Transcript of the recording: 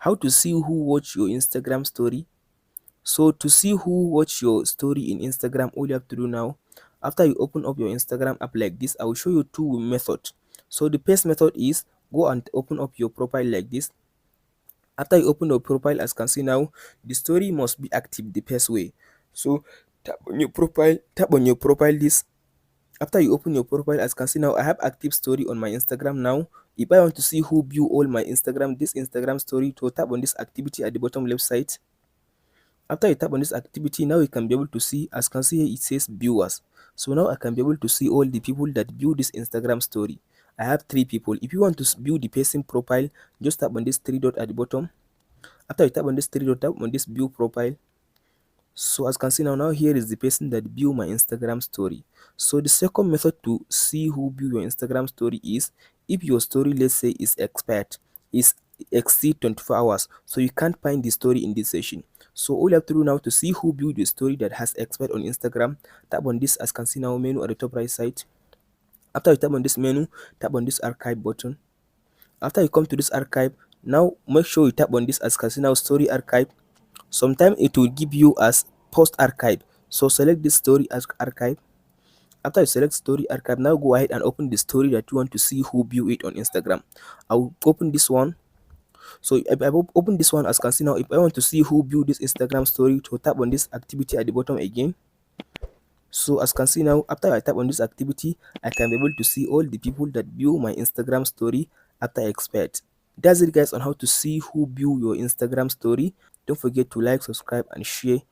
How to see who watch your Instagram story? So to see who watch your story in Instagram, all you have to do now, after you open up your Instagram app like this, I will show you two methods. So the first method is go and open up your profile like this. After you open your profile, as you can see now, the story must be active the first way. So tap on your profile this. After you open your profile, as you can see now, I have active story on my Instagram now. If I want to see who view all my this Instagram story, to tap on this activity at the bottom left side. After you tap on this activity, now you can be able to see, as you can see here, it says viewers. So now I can be able to see all the people that view this Instagram story. I have three people. If you want to view the person profile, just tap on this three dot at the bottom. After you tap on this three dot, tap on this view profile. So as you can see now, here is the person that view my Instagram story. So the second method to see who view your Instagram story is if your story, let's say, is expired, is exceed 24 hours, so you can't find the story in this session. So all you have to do now to see who viewed the story that has expired on Instagram, tap on this, as you can see now, menu at the top right side. After you tap on this menu, tap on this archive button. After you come to this archive, now make sure you tap on this, as you can see now, story archive. Sometimes it will give you as post archive. So select this story as archive. After you select story archive, now go ahead and open the story that you want to see who view it on Instagram. I'll open this one. So if I open this one, as you can see now, if I want to see who view this Instagram story, to tap on this activity at the bottom again. So as you can see now, after I tap on this activity, I can be able to see all the people that view my Instagram story after I expert. That's it guys on how to see who view your Instagram story. Don't forget to like, subscribe and share.